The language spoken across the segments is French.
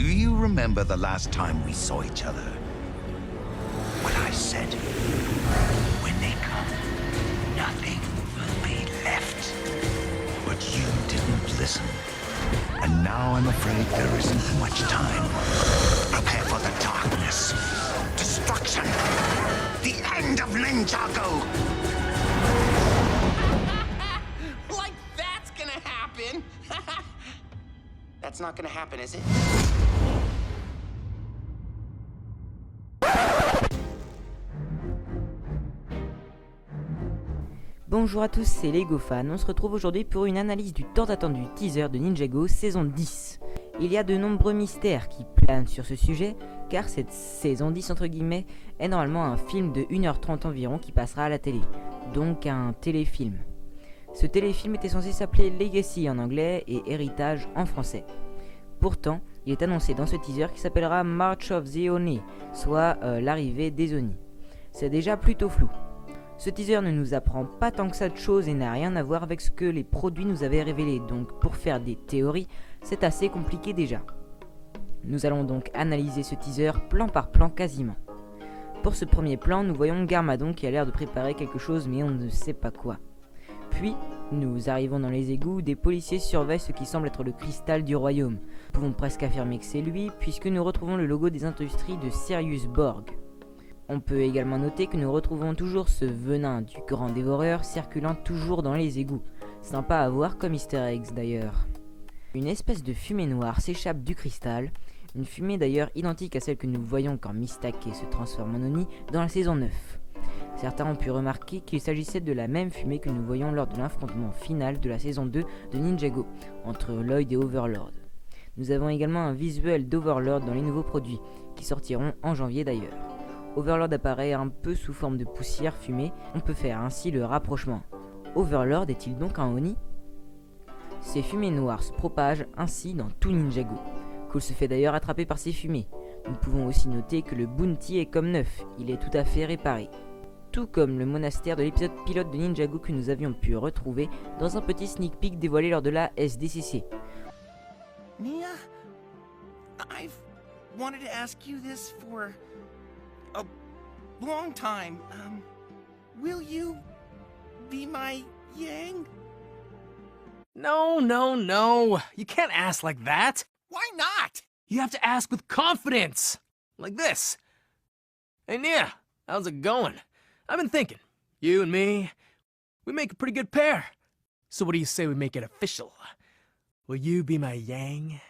Do you remember the last time we saw each other? What I said. When they come, nothing will be left. But you didn't listen. And now I'm afraid there isn't much time. Prepare for the darkness. Destruction. The end of Ninjago. Like that's gonna happen. That's not gonna happen, is it? Bonjour à tous, c'est LegoFan. On se retrouve aujourd'hui pour une analyse du tant attendu teaser de Ninjago saison 10. Il y a de nombreux mystères qui planent sur ce sujet, car cette saison 10 entre guillemets est normalement un film de 1h30 environ qui passera à la télé, donc un téléfilm. Ce téléfilm était censé s'appeler Legacy en anglais et Héritage en français. Pourtant, il est annoncé dans ce teaser qui s'appellera March of the Oni, soit l'arrivée des Oni. C'est déjà plutôt flou. Ce teaser ne nous apprend pas tant que ça de choses et n'a rien à voir avec ce que les produits nous avaient révélé, donc pour faire des théories, c'est assez compliqué déjà. Nous allons donc analyser ce teaser plan par plan quasiment. Pour ce premier plan, nous voyons Garmadon qui a l'air de préparer quelque chose mais on ne sait pas quoi. Puis, nous arrivons dans les égouts où des policiers surveillent ce qui semble être le cristal du royaume. Nous pouvons presque affirmer que c'est lui puisque nous retrouvons le logo des industries de Sirius Borg. On peut également noter que nous retrouvons toujours ce venin du grand dévoreur circulant toujours dans les égouts. Sympa à voir comme easter eggs d'ailleurs. Une espèce de fumée noire s'échappe du cristal, une fumée d'ailleurs identique à celle que nous voyons quand Mistake se transforme en Oni dans la saison 9. Certains ont pu remarquer qu'il s'agissait de la même fumée que nous voyons lors de l'affrontement final de la saison 2 de Ninjago, entre Lloyd et Overlord. Nous avons également un visuel d'Overlord dans les nouveaux produits, qui sortiront en janvier d'ailleurs. Overlord apparaît un peu sous forme de poussière fumée, on peut faire ainsi le rapprochement. Overlord est-il donc un Oni ? Ces fumées noires se propagent ainsi dans tout Ninjago. Cool se fait d'ailleurs attraper par ces fumées. Nous pouvons aussi noter que le Bounty est comme neuf, il est tout à fait réparé. Tout comme le monastère de l'épisode pilote de Ninjago que nous avions pu retrouver dans un petit sneak peek dévoilé lors de la SDCC. Nia, I've wanted to ask you this for a long time. Will you be my Yang? No. You can't ask like that. Why not? You have to ask with confidence. Like this. Hey, Nia, how's it going? I've been thinking. You and me, we make a pretty good pair. So what do you say we make it official? Will you be my Yang?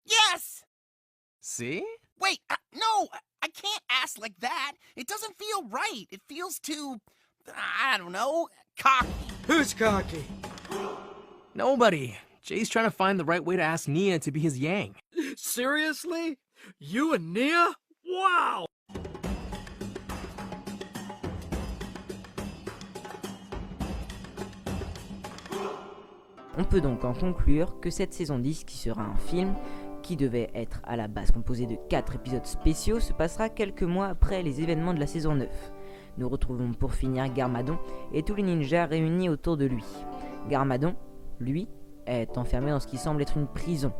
Yes! See? Wait, no, I can't ask like that. It doesn't feel right. It feels too, I don't know, cocky. Who's cocky? Nobody. Jay's trying to find the right way to ask Nia to be his Yang. Seriously? You and Nia? Wow! On peut donc en conclure que cette saison 10, qui sera un film, qui devait être à la base composé de 4 épisodes spéciaux, se passera quelques mois après les événements de la saison 9. Nous retrouvons pour finir Garmadon et tous les ninjas réunis autour de lui. Garmadon, lui, est enfermé dans ce qui semble être une prison.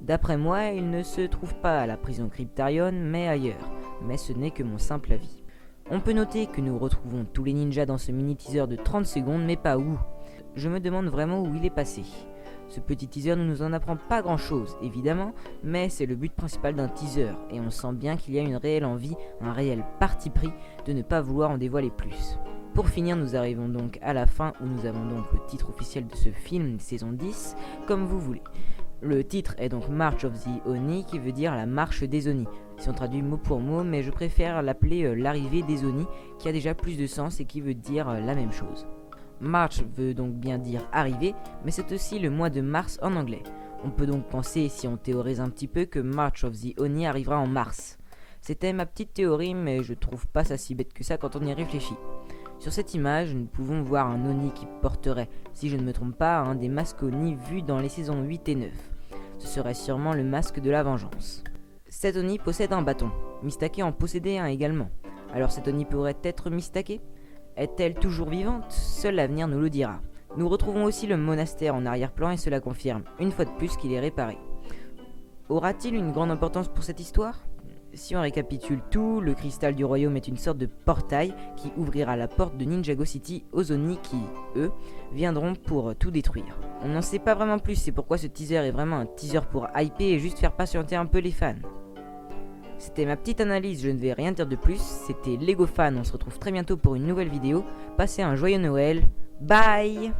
D'après moi, il ne se trouve pas à la prison Kryptarion, mais ailleurs. Mais ce n'est que mon simple avis. On peut noter que nous retrouvons tous les ninjas dans ce mini-teaser de 30 secondes, mais pas où. Je me demande vraiment où il est passé. Ce petit teaser ne nous en apprend pas grand chose, évidemment, mais c'est le but principal d'un teaser, et on sent bien qu'il y a une réelle envie, un réel parti pris de ne pas vouloir en dévoiler plus. Pour finir, nous arrivons donc à la fin où nous avons donc le titre officiel de ce film, saison 10, comme vous voulez. Le titre est donc March of the Oni, qui veut dire la marche des Oni, si on traduit mot pour mot, mais je préfère l'appeler l'arrivée des Oni, qui a déjà plus de sens et qui veut dire la même chose. March veut donc bien dire arriver, mais c'est aussi le mois de mars en anglais. On peut donc penser, si on théorise un petit peu, que March of the Oni arrivera en mars. C'était ma petite théorie, mais je trouve pas ça si bête que ça quand on y réfléchit. Sur cette image, nous pouvons voir un Oni qui porterait, si je ne me trompe pas, un des masques Oni vus dans les saisons 8 et 9. Ce serait sûrement le masque de la vengeance. Cet Oni possède un bâton, Mistake en possédait un également. Alors cet Oni pourrait être Mistake ? Est-elle toujours vivante ? Seul l'avenir nous le dira. Nous retrouvons aussi le monastère en arrière-plan et cela confirme, une fois de plus, qu'il est réparé. Aura-t-il une grande importance pour cette histoire ? Si on récapitule tout, le cristal du royaume est une sorte de portail qui ouvrira la porte de Ninjago City aux Oni qui, eux, viendront pour tout détruire. On n'en sait pas vraiment plus, c'est pourquoi ce teaser est vraiment un teaser pour hyper et juste faire patienter un peu les fans. C'était ma petite analyse, je ne vais rien dire de plus, c'était Lego Fan, on se retrouve très bientôt pour une nouvelle vidéo, passez un joyeux Noël, bye!